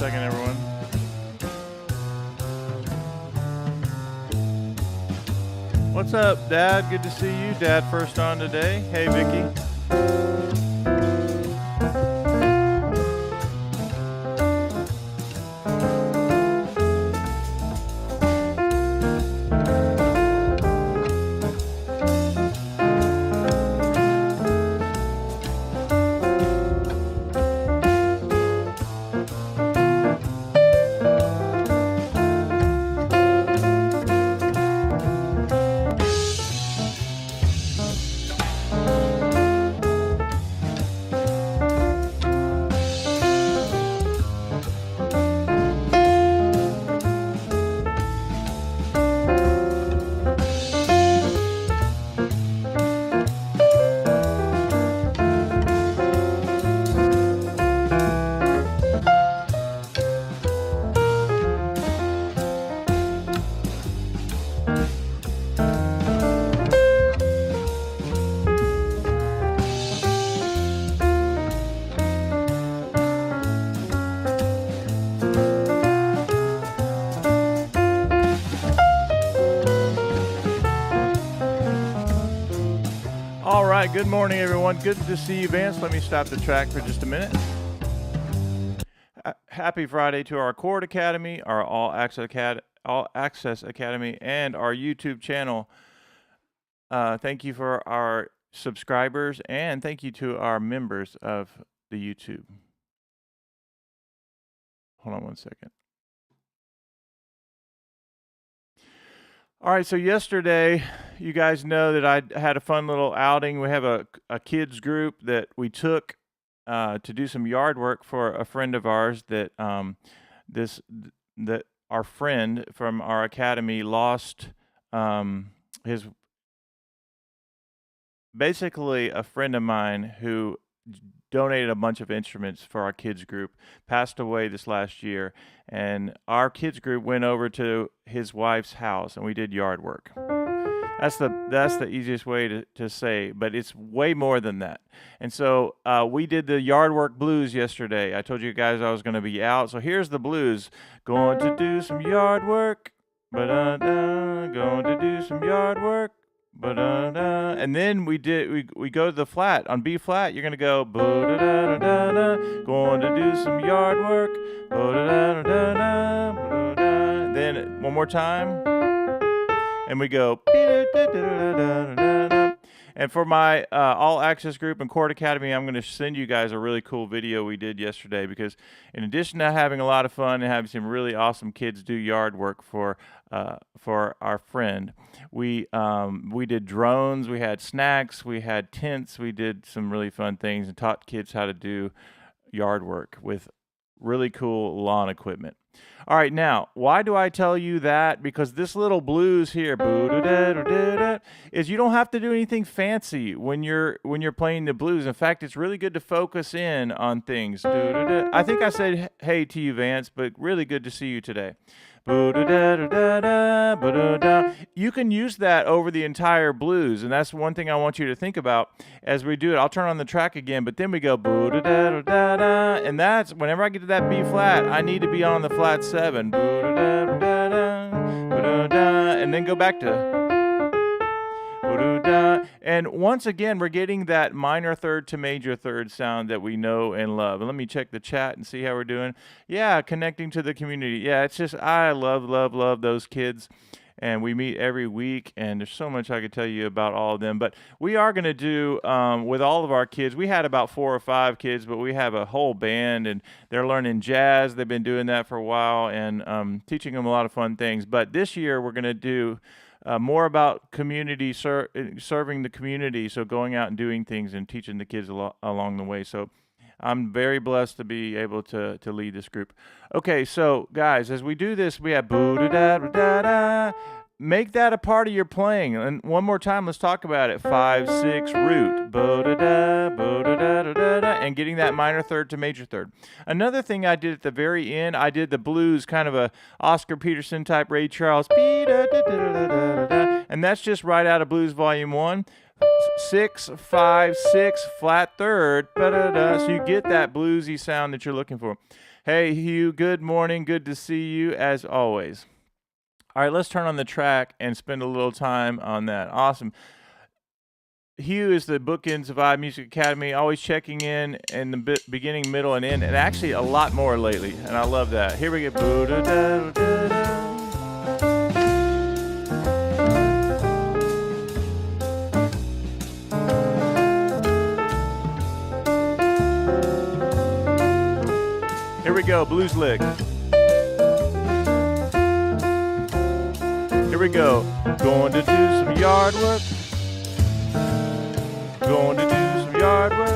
second, everyone. What's up, Dad? Good to see you. Dad first on today. Hey, Vicky. All right, good morning, everyone. Good to see you, Vance. Let me stop the track for just a minute. Happy Friday to our Chord Academy, our All Access Academy, and our YouTube channel. Thank you for our subscribers, and thank you to our members of the YouTube. Hold on one second. All right, so yesterday, you guys know that I had a fun little outing. We have a kids group that we took to do some yard work for a friend of ours that that our friend from our academy lost his. Basically, a friend of mine who donated a bunch of instruments for our kids group passed away this last year, and our kids group went over to his wife's house and we did yard work. That's the easiest way to say, but it's way more than that. And so we did the yard work blues yesterday. I told you guys I was going to be out, so here's the blues. Going to do some yard work, going to do some yard work. And then we go to the flat. On B flat, you're gonna go going to do some yard work. Then one more time, and we go. And for my All Access group and Chord Academy, I'm going to send you guys a really cool video we did yesterday, because in addition to having a lot of fun and having some really awesome kids do yard work for our friend, we did drones, we had snacks, we had tents, we did some really fun things and taught kids how to do yard work with really cool lawn equipment. All right, now, why do I tell you that? Because this little blues here is you don't have to do anything fancy when you're playing the blues. In fact, it's really good to focus in on things. I think I said hey to you, Vance, but really good to see you today. You can use that over the entire blues, and that's one thing I want you to think about as we do it. I'll turn on the track again, but then we go and that's whenever I get to that B flat, I need to be on the flat 7, and then go back to. And once again, we're getting that minor third to major third sound that we know and love. And let me check the chat and see how we're doing. Yeah, connecting to the community. Yeah, it's just, I love those kids. And we meet every week, and there's so much I could tell you about all of them. But we are going to do, with all of our kids, we had about 4 or 5 kids, but we have a whole band, and they're learning jazz. They've been doing that for a while, and teaching them a lot of fun things. But this year, we're going to do more about community serving the community, so going out and doing things and teaching the kids along the way. So I'm very blessed to be able to lead this group. Okay, so guys, as we do this, we have boo-da-da-da-da-da. Make that a part of your playing. And one more time, let's talk about it. 5, 6, root. Bo-da-da, bo-da-da-da-da-da. And getting that minor third to major third. Another thing I did at the very end, I did the blues, kind of a Oscar Peterson type Ray Charles. And that's just right out of Blues Volume 1. 6, 5, 6, flat third. So you get that bluesy sound that you're looking for. Hey, Hugh, good morning. Good to see you as always. All right, let's turn on the track and spend a little time on that. Awesome. Hugh is the bookends of iMusicAcademy, always checking in the beginning, middle, and end, and actually a lot more lately, and I love that. Here we go. Here we go, blues lick. Here we go. Going to do some yard work. Going to do some yard work.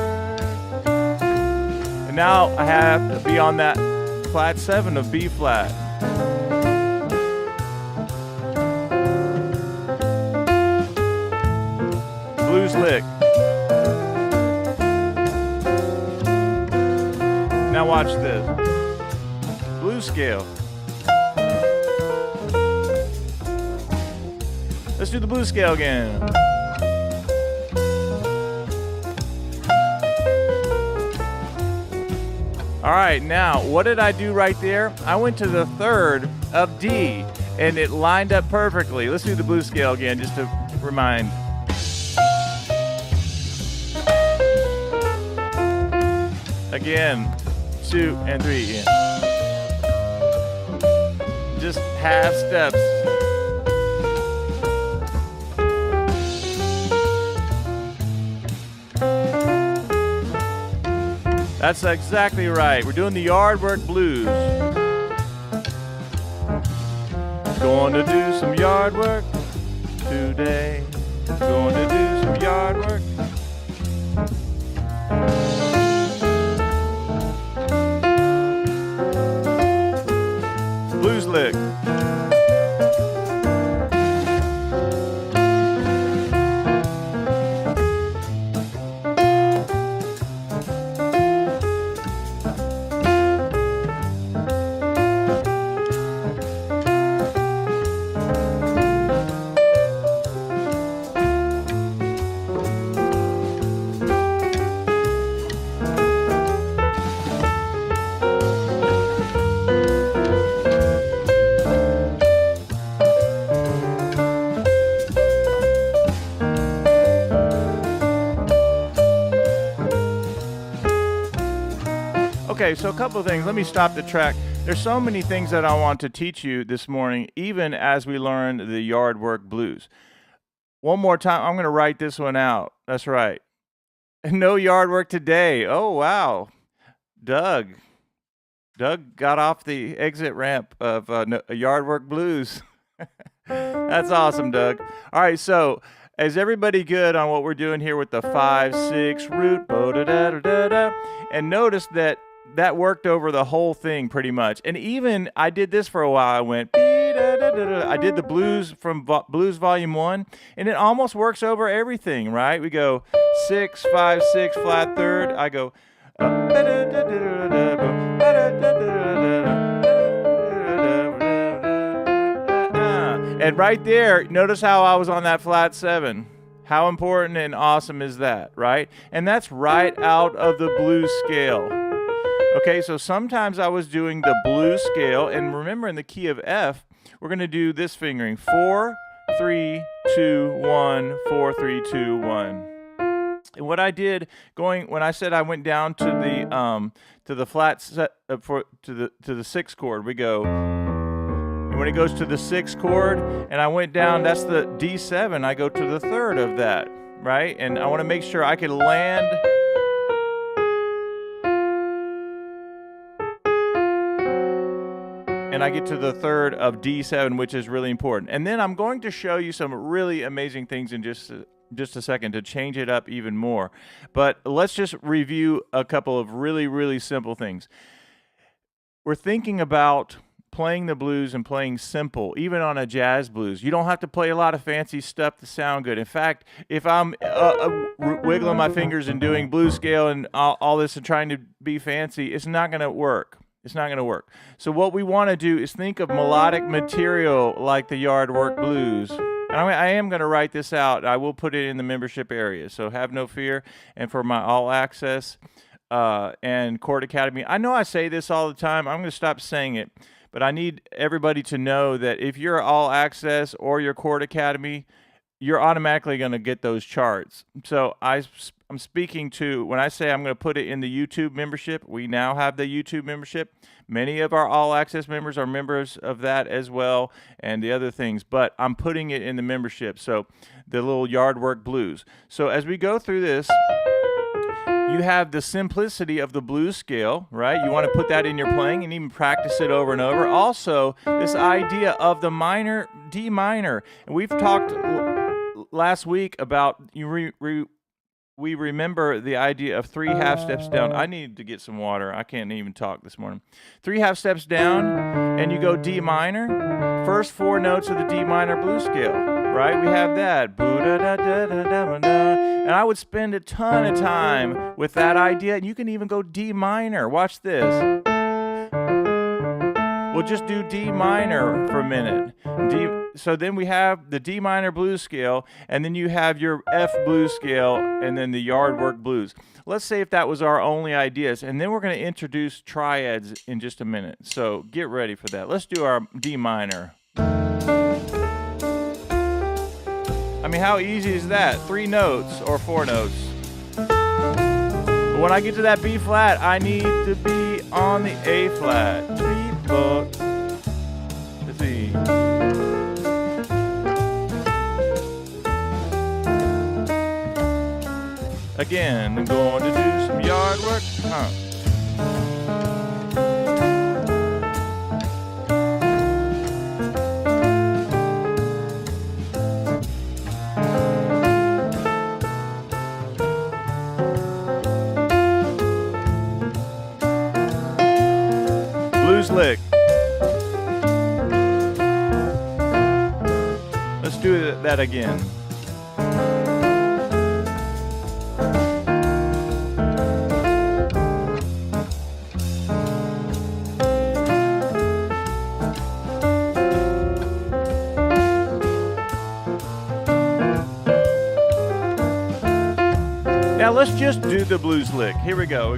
And now I have to be on that flat 7 of B flat. Blues lick. Now watch this. Blues scale. Let's do the blues scale again. All right, now, what did I do right there? I went to the 3rd of D, and it lined up perfectly. Let's do the blues scale again, just to remind. Again, 2 and 3 again. Just half steps. That's exactly right. We're doing the yard work blues. Going to do some yard work today. Going to do some yard work. Blues lick. Okay, so a couple of things. Let me stop the track. There's so many things that I want to teach you this morning, even as we learn the yard work blues. One more time, I'm going to write this one out. That's right. No yard work today. Oh, wow. Doug got off the exit ramp of yard work blues. That's awesome, Doug. All right, so is everybody good on what we're doing here with the 5/6 root? And notice that worked over the whole thing pretty much. And even I did this for a while. I went, I did the blues from Blues Volume 1, and it almost works over everything, right? We go 6, 5, 6, flat 3rd. I go, and right there, notice how I was on that flat 7. How important and awesome is that, right? And that's right out of the blues scale. Okay, so sometimes I was doing the blues scale, and remember in the key of F, we're going to do this fingering, 4, 3, 2, 1, 4, 3, 2, 1. And what I did when I said I went down to the flat set to the 6 chord, we go, and when it goes to the 6 chord, and I went down, that's the D7, I go to the 3rd of that, right? And I want to make sure I can land. And I get to the 3rd of D7, which is really important. And then I'm going to show you some really amazing things in just a second to change it up even more. But let's just review a couple of really, really simple things. We're thinking about playing the blues and playing simple, even on a jazz blues. You don't have to play a lot of fancy stuff to sound good. In fact, if I'm wiggling my fingers and doing blues scale and all this and trying to be fancy, it's not going to work. It's not going to work. So what we want to do is think of melodic material like the yard work blues. And I am going to write this out. I will put it in the membership area, so have no fear. And for my all access and Chord Academy. I know I say this all the time. I'm going to stop saying it, but I need everybody to know that if you're All Access or your Chord Academy, you're automatically going to get those charts. So I'm speaking to, when I say I'm going to put it in the YouTube membership, we now have the YouTube membership. Many of our All Access members are members of that as well, and the other things, but I'm putting it in the membership. So the little yard work blues. So as we go through this, you have the simplicity of the blues scale, right? You want to put that in your playing and even practice it over and over. Also, this idea of the minor, D minor. And we've talked last week about, we remember the idea of 3 half steps down. I need to get some water. I can't even talk this morning. 3 half steps down, and you go D minor. First 4 notes of the D minor blues scale, right? We have that. And I would spend a ton of time with that idea. And you can even go D minor. Watch this. We'll just do D minor for a minute. So then we have the D minor blues scale, and then you have your F blues scale, and then the yard work blues. Let's say if that was our only ideas, and then we're going to introduce triads in just a minute. So get ready for that. Let's do our D minor. I mean, how easy is that? 3 notes or 4 notes. But when I get to that B flat, I need to be on the A flat. 3, 4, 3. Again, I'm going to do some yard work. Blues lick. Let's do that again. Now let's just do the blues lick. Here we go,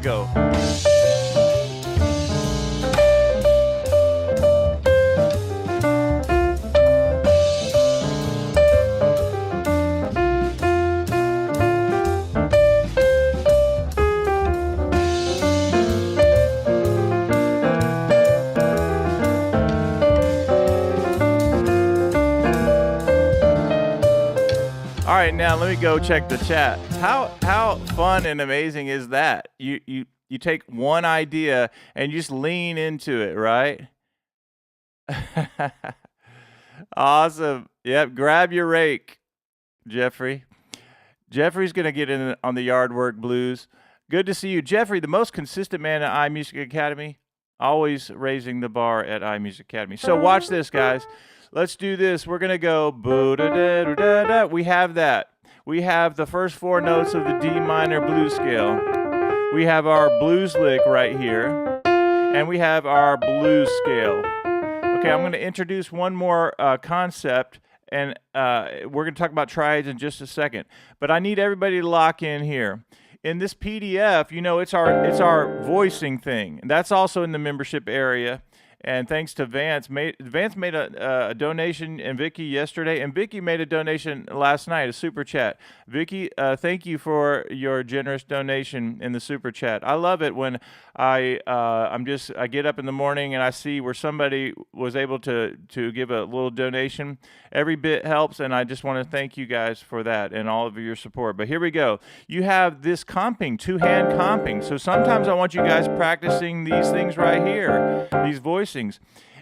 All right, now let me go check the chat. How fun and amazing is that? You take one idea and you just lean into it, right? Awesome. Yep, grab your rake, Jeffrey. Jeffrey's going to get in on the yard work blues. Good to see you. Jeffrey, the most consistent man at iMusicAcademy, always raising the bar at iMusicAcademy. So watch this, guys. Let's do this. We're going to go boo-da-da-da-da-da. We have that. We have the first 4 notes of the D minor blues scale. We have our blues lick right here. And we have our blues scale. Okay, I'm going to introduce one more concept, and we're going to talk about triads in just a second. But I need everybody to lock in here. In this PDF, you know, it's our voicing thing. And that's also in the membership area. And thanks to Vance. Vance made a donation, and Vicky yesterday, and Vicky made a donation last night, a super chat. Vicky, thank you for your generous donation in the super chat. I love it when I get up in the morning and I see where somebody was able to give a little donation. Every bit helps, and I just want to thank you guys for that and all of your support. But here we go. You have this comping, 2-hand comping. So sometimes I want you guys practicing these things right here, these voices.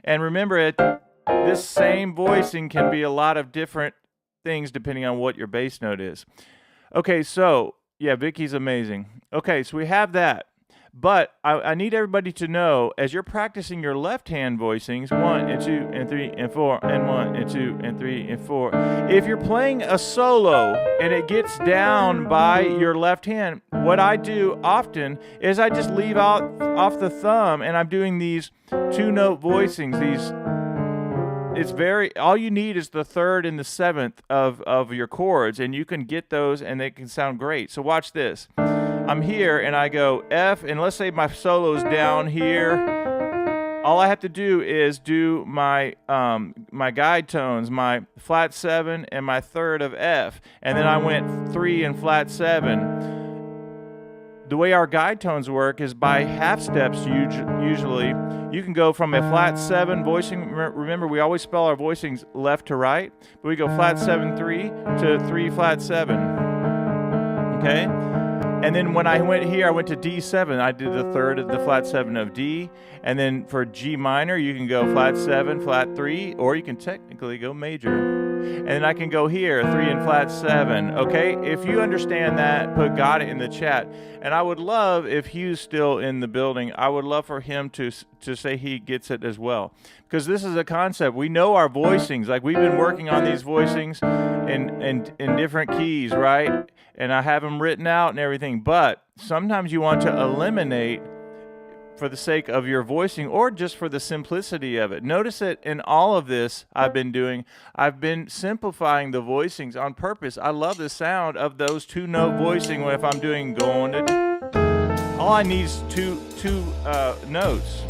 And remember, this same voicing can be a lot of different things depending on what your bass note is. Okay, so, yeah, Vicky's amazing. Okay, so we have that. But I need everybody to know, as you're practicing your left-hand voicings, 1 and 2 and 3 and 4 and 1 and 2 and 3 and 4. If you're playing a solo and it gets down by your left hand, what I do often is I just leave out off the thumb, and I'm doing these 2-note voicings. All you need is the 3rd and the 7th of your chords, and you can get those, and they can sound great. So watch this. I'm here and I go F, and let's say my solo's down here. All I have to do is do my my guide tones, my flat 7 and my third of F, and then I went 3 and flat 7. The way our guide tones work is by half steps. Usually, you can go from a flat 7 voicing. Remember, we always spell our voicings left to right, but we go flat 7 3 to 3 flat 7. Okay. And then when I went here, I went to D7. I did the third of the flat 7 of D. And then for G minor, you can go flat 7, flat 3, or you can technically go major. And then I can go here, 3 and flat 7. Okay? If you understand that, got it in the chat. And I would love, if Hugh's still in the building, I would love for him to say he gets it as well. Because this is a concept. We know our voicings. Like, we've been working on these voicings in different keys, right? And I have them written out and everything, but sometimes you want to eliminate for the sake of your voicing or just for the simplicity of it. Notice that in all of this I've been simplifying the voicings on purpose. I love the sound of those 2-note voicing if I'm doing going to. All I need is two notes.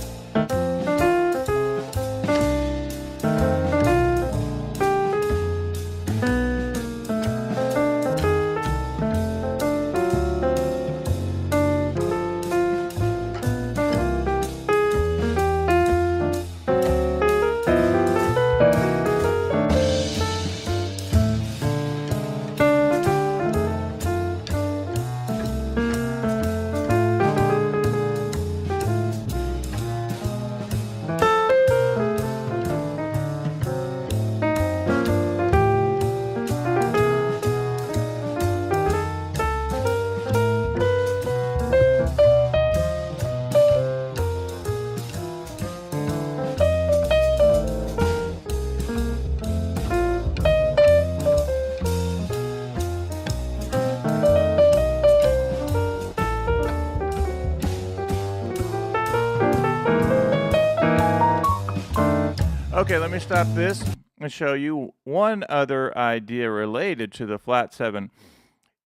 Okay, let me stop this and show you one other idea related to the flat 7.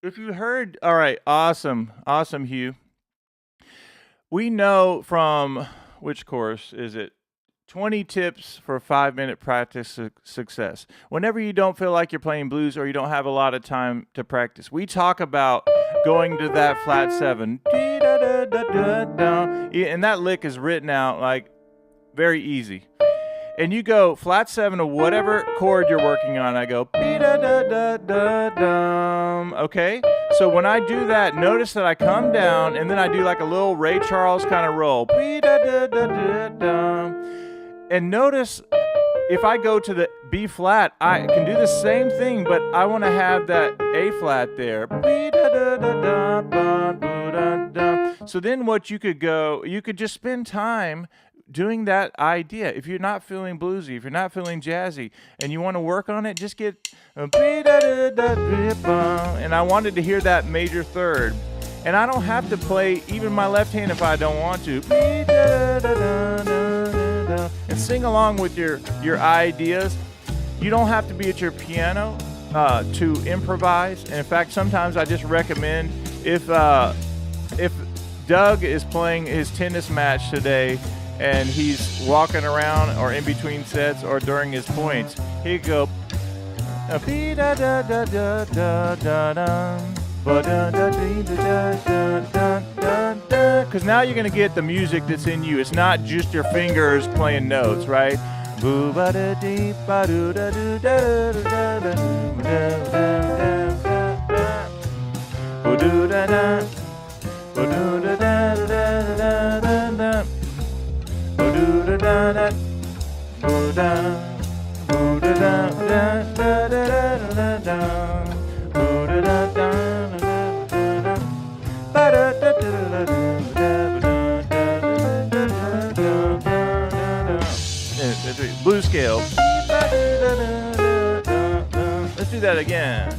If you heard, all right, awesome, Hugh. We know from, which course is it? 20 tips for 5-minute practice success. Whenever you don't feel like you're playing blues or you don't have a lot of time to practice, we talk about going to that flat 7. And that lick is written out like very easy. And you go flat 7 of whatever chord you're working on. I go be-da-da-da-da-dum. Okay? So when I do that, notice that I come down and then I do like a little Ray Charles kind of roll. Be-da-da-da-da-dum. And notice if I go to the B flat, I can do the same thing, but I want to have that A flat there. Be-da-da-da-da-ba-ba-da-dum. So then what you could go, you could just spend time doing that idea. If you're not feeling bluesy, if you're not feeling jazzy, and you want to work on it, just get and I wanted to hear that major third. And I don't have to play even my left hand if I don't want to. And sing along with your ideas. You don't have to be at your piano to improvise. And in fact, sometimes I just recommend if Doug is playing his tennis match today, and he's walking around or in between sets or during his points, he'd go because now you're going to get the music that's in you. It's not just your fingers playing notes, right? Blues scale. Let's do that again.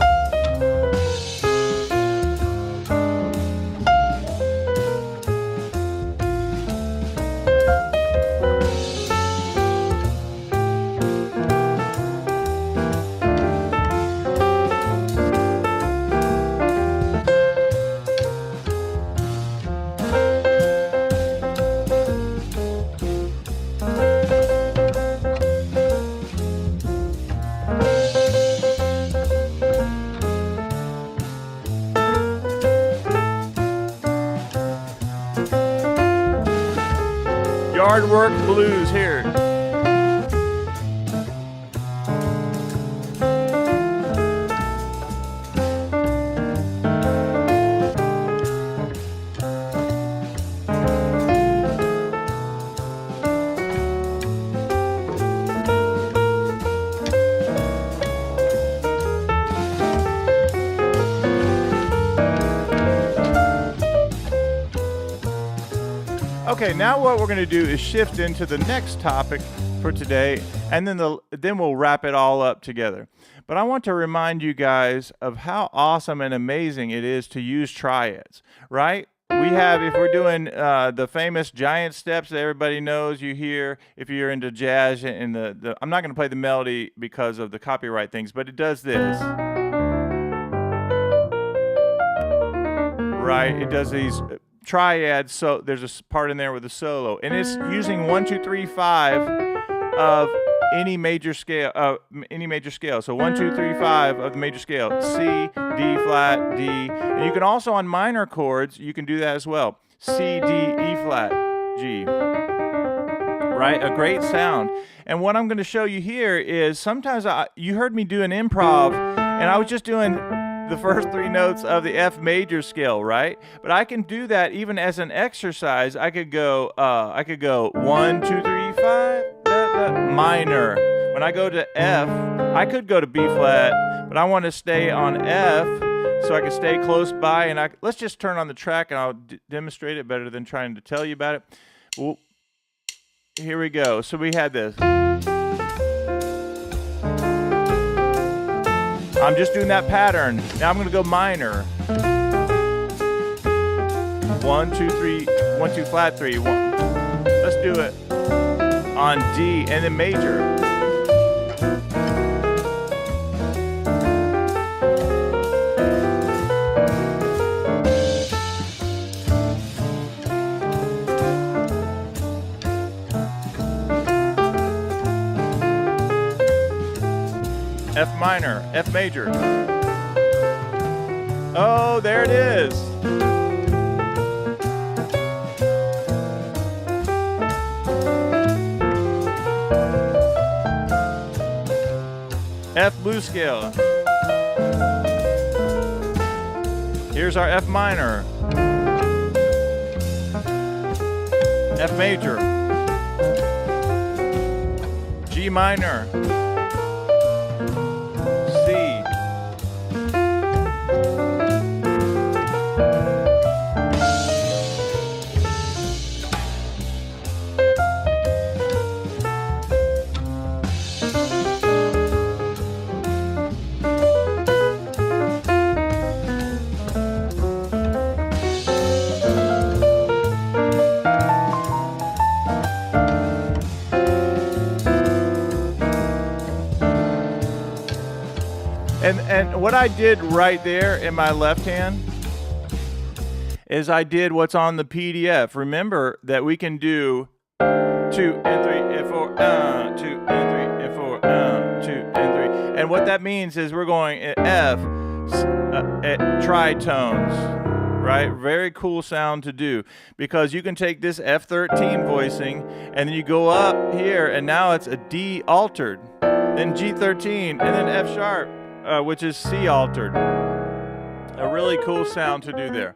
Yard Work Blues here. Okay, now what we're going to do is shift into the next topic for today, and then we'll wrap it all up together. But I want to remind you guys of how awesome and amazing it is to use triads, right? We have, if we're doing the famous giant steps that everybody knows, you hear if you're into jazz, and I'm not going to play the melody because of the copyright things, but it does this. Right? It does these triads, so there's a part in there with a solo, and it's using 1, 2, 3, 5 of any major scale. So 1, 2, 3, 5 of the major scale: C, D flat, D, and you can also on minor chords you can do that as well. C, D, E flat, G. Right, a great sound. And what I'm going to show you here is sometimes you heard me do an improv, and I was just doing the first 3 notes of the F major scale, right? But I can do that even as an exercise. I could go 1, 2, 3, 5, minor. When I go to F, I could go to B flat, but I want to stay on F so I can stay close by. And let's just turn on the track and I'll demonstrate it better than trying to tell you about it. Well, here we go. So we had this. I'm just doing that pattern. Now I'm going to go minor. 1, 2, 3, 1, 2, flat 3. 1. Let's do it on D and then major. F minor, F major. Oh, there it is. F blues scale. Here's our F minor. F major. G minor. And what I did right there in my left hand is I did what's on the PDF. Remember that we can do 2 and 3 and 4, 2 and 3 and 4, 2 and 3. And what that means is we're going at F at tritones, right? Very cool sound to do, because you can take this F13 voicing and then you go up here and now it's a D altered, then G13 and then F sharp. Which is C altered. A really cool sound to do there.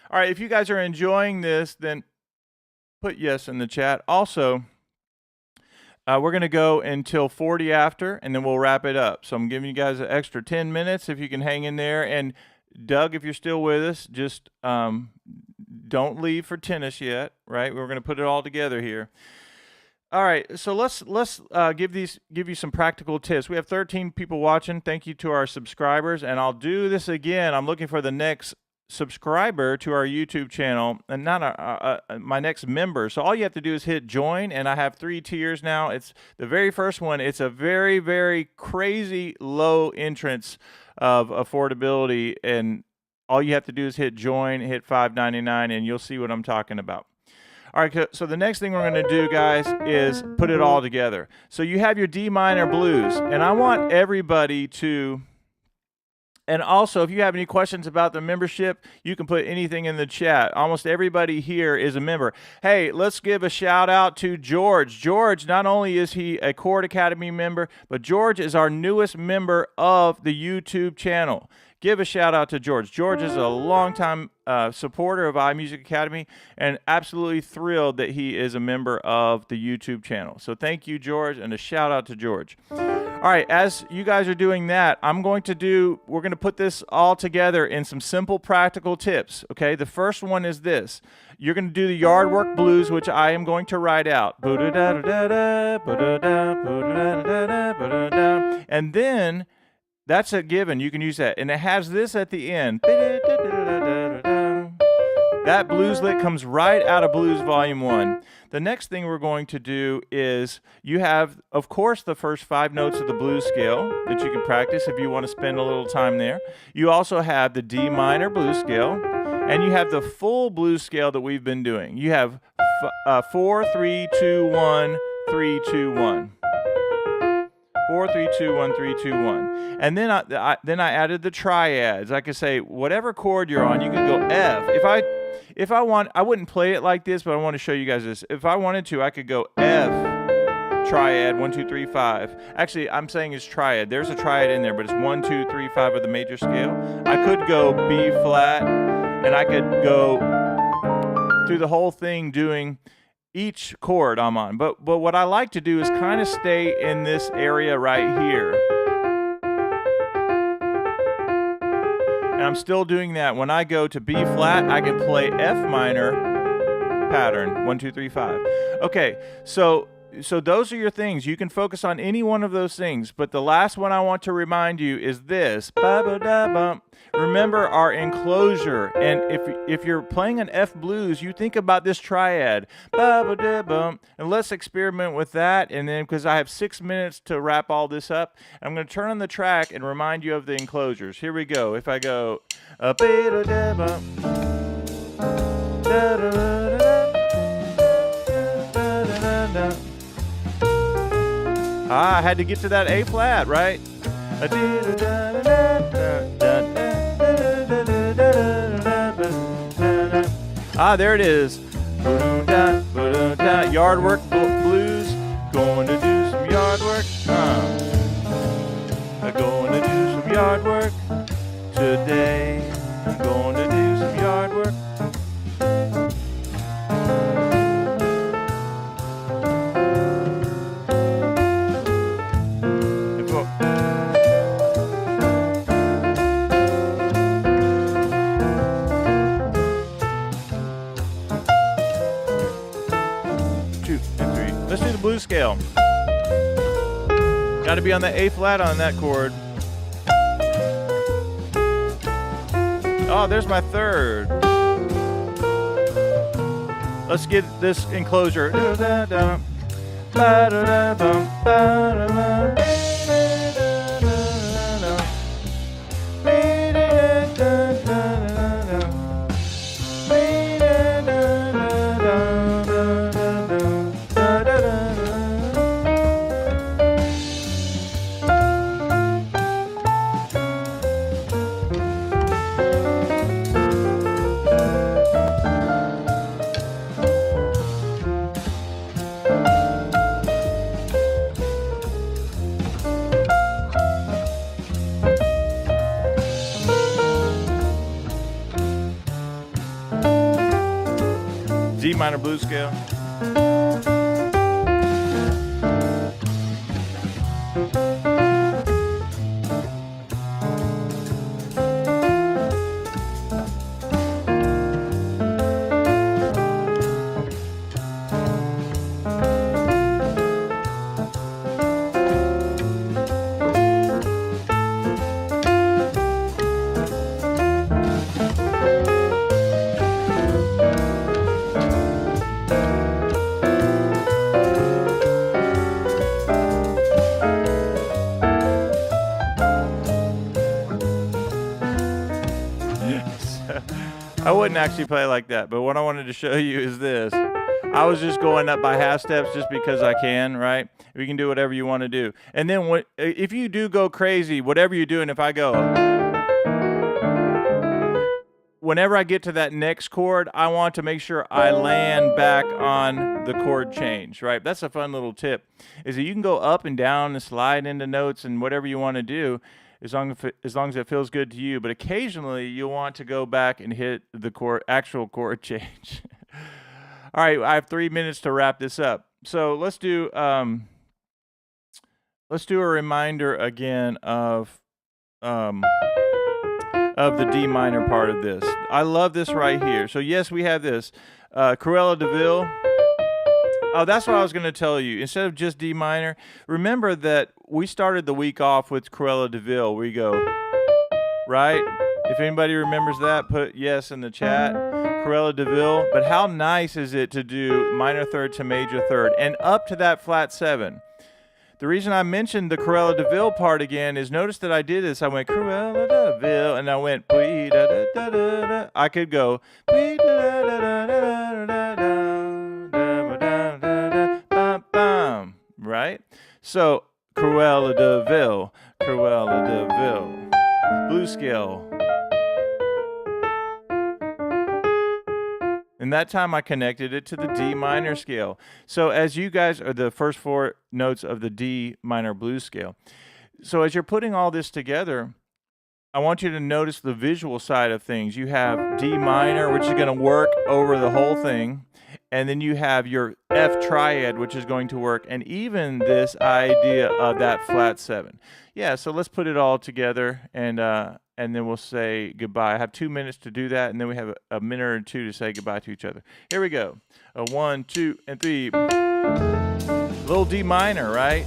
All right, if you guys are enjoying this, then put yes in the chat. Also, we're going to go until 40 after, and then we'll wrap it up. So I'm giving you guys an extra 10 minutes if you can hang in there. And Doug, if you're still with us, just don't leave for tennis yet, right? We're going to put it all together here. All right, so let's give you some practical tips. We have 13 people watching. Thank you to our subscribers, and I'll do this again. I'm looking for the next subscriber to our YouTube channel, and not my next member. So all you have to do is hit join, and I have 3 tiers now. It's the very first one. It's a very, very crazy low entrance of affordability, and all you have to do is hit join, hit $5.99, and you'll see what I'm talking about. All right, so the next thing we're going to do, guys, is put it all together. So you have your D minor blues, and I want everybody to And also, if you have any questions about the membership, you can put anything in the chat. Almost everybody here is a member. Hey, let's give a shout out to George. George, not only is he a Chord Academy member, but George is our newest member of the YouTube channel. Give a shout out to George. George is a longtime supporter of iMusicAcademy and absolutely thrilled that he is a member of the YouTube channel. So thank you, George, and a shout out to George. All right, as you guys are doing that, we're going to put this all together in some simple practical tips, okay? The first one is this. You're going to do the yard work blues, which I am going to write out. And then that's a given. You can use that. And it has this at the end. That blues lick comes right out of Blues Volume 1. The next thing we're going to do is you have, of course, the first 5 notes of the blues scale that you can practice if you want to spend a little time there. You also have the D minor blues scale, and you have the full blues scale that we've been doing. You have 4, 3, 2, 1, 3, 2, 1. 4, 3, 2, 1, 3, 2, 1. And then I added the triads. I could say whatever chord you're on, you can go F. If I want, I wouldn't play it like this, but I want to show you guys this. If I wanted to, I could go F, triad, 1, 2, 3, 5. Actually, I'm saying it's triad. There's a triad in there, but it's 1, 2, 3, 5 of the major scale. I could go B flat, and I could go through the whole thing doing each chord I'm on. But what I like to do is kind of stay in this area right here. And I'm still doing that. When I go to B flat, I can play F minor pattern, 1, 2, 3, 5. Okay, so those are your things. You can focus on any one of those things. But the last one I want to remind you is this. Remember our enclosure. And if you're playing an F blues, you think about this triad. And let's experiment with that. And then, because I have 6 minutes to wrap all this up, I'm going to turn on the track and remind you of the enclosures. Here we go. If I go... I had to get to that A flat, right? There it is. Yard work blues. Going to do some yard work. Going to do some yard work today. I'm going to do some yard work. Let's do the blues scale. Got to be on the A flat on that chord. Oh, there's my third. Let's get this enclosure. D minor blues scale. I wouldn't actually play like that, but what I wanted to show you is this. I was just going up by half steps just because I can, right? You can do whatever you want to do. And then if you do go crazy, whatever you're doing, if I go, whenever I get to that next chord, I want to make sure I land back on the chord change, right? That's a fun little tip, is that you can go up and down and slide into notes and whatever you want to do, as long as it feels good to you. But occasionally you'll want to go back and hit the actual chord change. All right, I have 3 minutes to wrap this up. So let's do a reminder again of the D minor part of this. I love this right here. So yes, we have this Cruella de Vil. Oh, that's what I was going to tell you. Instead of just D minor, remember that we started the week off with Cruella de Vil. We go, right? If anybody remembers that, put yes in the chat. Cruella de Vil. But how nice is it to do minor third to major third and up to that flat 7? The reason I mentioned the Cruella de Vil part again is, notice that I did this. I went Cruella de Vil, and I went da da da da da. I could go da da da da da da da da, right? So Cruella de Vil, Cruella de Vil, blues scale. And that time I connected it to the D minor scale. So as you guys are the first 4 notes of the D minor blues scale. So as you're putting all this together, I want you to notice the visual side of things. You have D minor, which is going to work over the whole thing. And then you have your F triad, which is going to work. And even this idea of that flat 7. Yeah, so let's put it all together and then we'll say goodbye. I have 2 minutes to do that, and then we have a minute or 2 to say goodbye to each other. Here we go. 1, 2, and 3. Little D minor, right?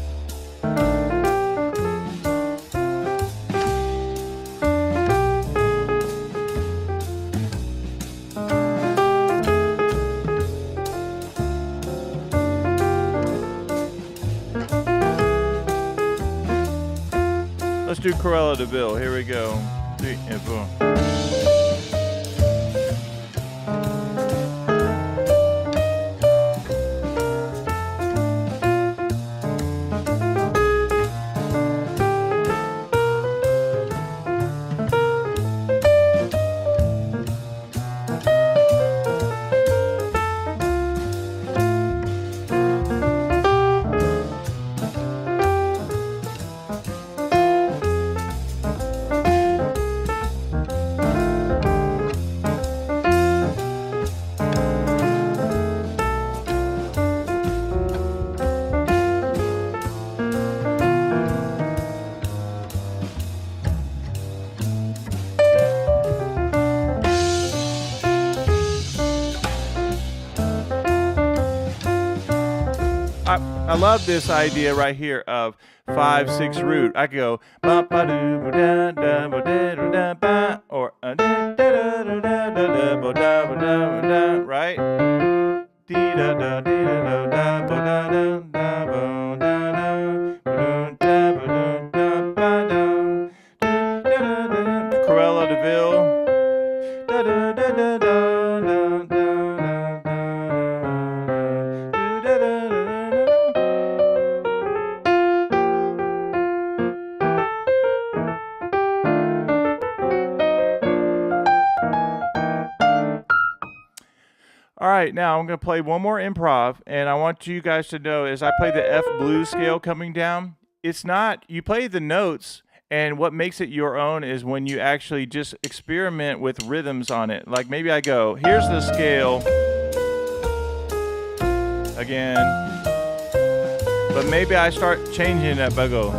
Let's do Cruella de Vil. Here we go. 3 and 4. I love this idea right here of 5/6 root. I could go ba ba doo ba da da ba da da da ba, or da da da da da da ba da ba da ba da, right? Dee da da dee da da da ba da da da ba da da ba da ba da ba da. Cruella de Vil. Da da da da da. All right, now I'm going to play one more improv, and I want you guys to know as I play the F blues scale coming down, it's not, you play the notes, and what makes it your own is when you actually just experiment with rhythms on it. Like maybe I go, here's the scale, again, but maybe I start changing it up. I go.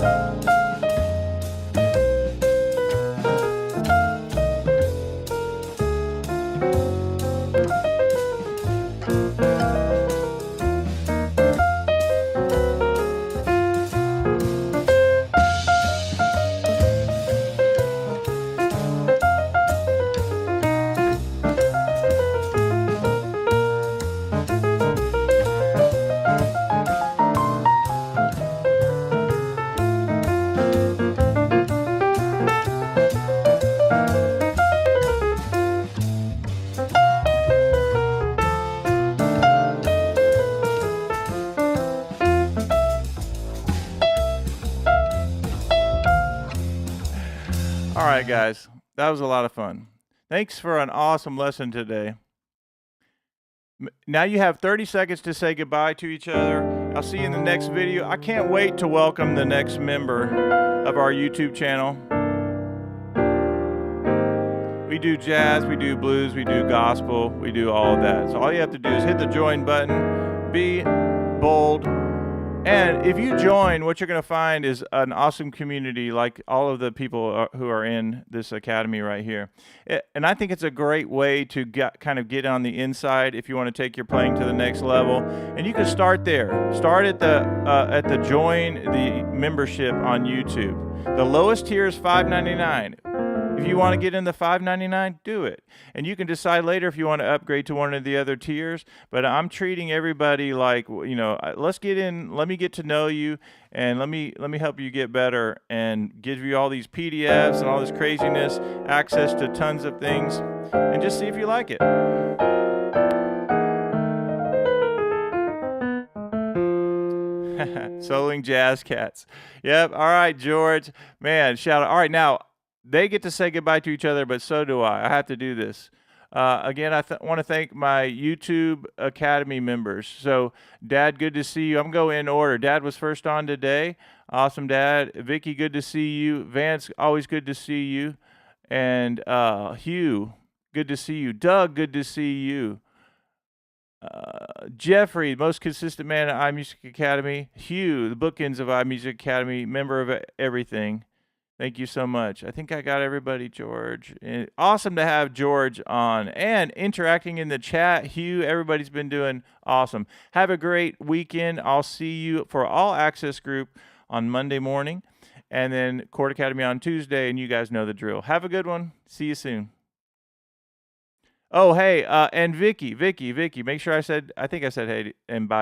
All right, guys, that was a lot of fun. Thanks for an awesome lesson today. Now you have 30 seconds to say goodbye to each other. I'll see you in the next video. I can't wait to welcome the next member of our YouTube channel. We do jazz, we do blues, we do gospel, we do all of that. So all you have to do is hit the join button, be bold, and if you join, what you're going to find is an awesome community like all of the people who are in this academy right here. And I think it's a great way to kind of get on the inside if you want to take your playing to the next level. And you can start there. Start at the join the membership on YouTube. The lowest tier is $5.99. If you want to get in the $5.99, do it. And you can decide later if you want to upgrade to one of the other tiers. But I'm treating everybody like, let's get in, let me get to know you, and let me help you get better and give you all these PDFs and all this craziness, access to tons of things, and just see if you like it. Soloing Jazz Cats. Yep. All right, George. Man, shout out. All right, now, they get to say goodbye to each other, but so do I. I have to do this. Again, I want to thank my YouTube Academy members. So, Dad, good to see you. I'm going in order. Dad was first on today. Awesome, Dad. Vicky, good to see you. Vance, always good to see you. And Hugh, good to see you. Doug, good to see you. Jeffrey, most consistent man at iMusicAcademy. Hugh, the bookends of iMusicAcademy, member of everything. Thank you so much. I think I got everybody, George. Awesome to have George on and interacting in the chat. Hugh, everybody's been doing awesome. Have a great weekend. I'll see you for All Access Group on Monday morning, and then Chord Academy on Tuesday, and you guys know the drill. Have a good one. See you soon. Oh, hey, and Vicky, make sure I think I said hey and bye.